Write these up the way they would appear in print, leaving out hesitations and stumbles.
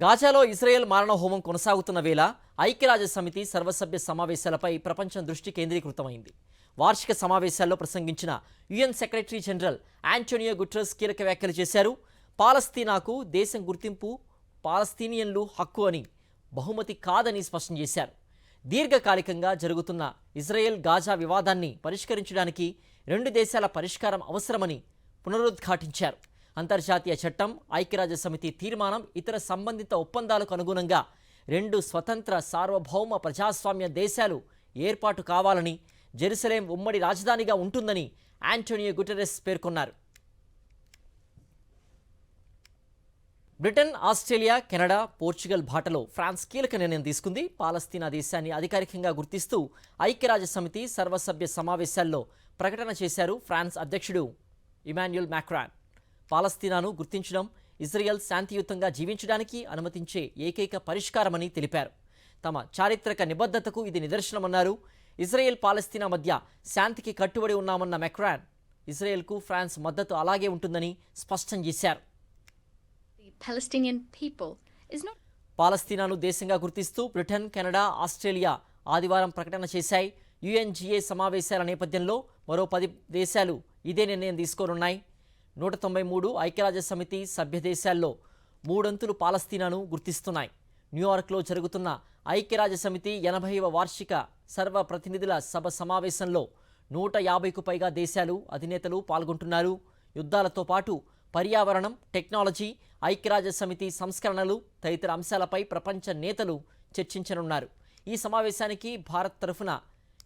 గాజాలో Israel మారణ హోమం కొనసాగుతున్న వేళ ఐక్యరాజ్యసమితి సర్వసభ్య సమావేశాలపై ప్రపంచం దృష్టి కేంద్రీకృతమైంది. వార్షిక సమావేశాల్లో ప్రసంగించిన UN secretary general Antonio Guterres కీలక వ్యాఖ్యలు చేశారు. పాలస్తీనాకు దేశం గుర్తింపు పాలస్తీనియన్లు హక్కు అని, బహుమతి కాదని స్పష్టం చేశారు. దీర్ఘకాలికంగా జరుగుతున్న ఇజ్రాయెల్ గాజా వివాదాన్ని పరిష్కరించడానికి రెండు దేశాల పరిష్కారం అవసరమని పునరుద్ఘాటించారు. అంతర్జాతీయ చట్టం, ఐక్యరాజ్యసమితి తీర్మానం, ఇతర సంబంధిత ఒప్పందాలకు అనుగుణంగా రెండు స్వతంత్ర సార్వభౌమ ప్రజాస్వామ్య దేశాలు ఏర్పాటు కావాలని, జెరూసలేం ఉమ్మడి రాజధానిగా ఉంటుందని ఆంటోనియో గుటెరస్ పేర్కొన్నారు. బ్రిటన్, ఆస్ట్రేలియా, కెనడా, పోర్చుగల్ బాటలో ఫ్రాన్స్ కీలక నిర్ణయం తీసుకుంది. పాలస్తీనా దేశాన్ని అధికారికంగా గుర్తిస్తూ ఐక్యరాజ్యసమితి సర్వసభ్య సమావేశాల్లో ప్రకటన చేశారు ఫ్రాన్స్ అధ్యక్షుడు ఇమాన్యుయల్ మాక్రాన్. పాలస్తీనాను గుర్తించడం ఇజ్రాయెల్ శాంతియుతంగా జీవించడానికి అనుమతించే ఏకైక పరిష్కారమని తెలిపారు. తమ చారిత్రక నిబద్ధతకు ఇది నిదర్శనమన్నారు. ఇజ్రాయెల్ పాలస్తీనా మధ్య శాంతికి కట్టుబడి ఉన్నామన్న మాక్రాన్, ఇజ్రాయెల్కు ఫ్రాన్స్ మద్దతు అలాగే ఉంటుందని స్పష్టం చేశారు. పాలస్తీనాను దేశంగా గుర్తిస్తూ బ్రిటన్, కెనడా, ఆస్ట్రేలియా ఆదివారం ప్రకటన చేశాయి. యుఎన్జిఏ సమావేశాల నేపథ్యంలో మరో 10 దేశాలు ఇదే నిర్ణయం తీసుకోనున్నాయి. 193 ఐక్యరాజ్యసమితి సభ్య దేశాల్లో 3 పాలస్తీనాను గుర్తిస్తున్నాయి. న్యూయార్క్లో జరుగుతున్న ఐక్యరాజ్యసమితి 80వ వార్షిక సర్వప్రతినిధుల సభ సమావేశంలో 150కు పైగా దేశాలు అధినేతలు పాల్గొంటున్నారు. యుద్ధాలతో పాటు పర్యావరణం, టెక్నాలజీ, ఐక్యరాజ్యసమితి సంస్కరణలు తదితర అంశాలపై ప్రపంచ నేతలు చర్చించనున్నారు. ఈ సమావేశానికి భారత్ తరఫున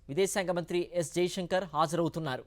విదేశాంగ మంత్రి ఎస్ జయశంకర్ హాజరవుతున్నారు.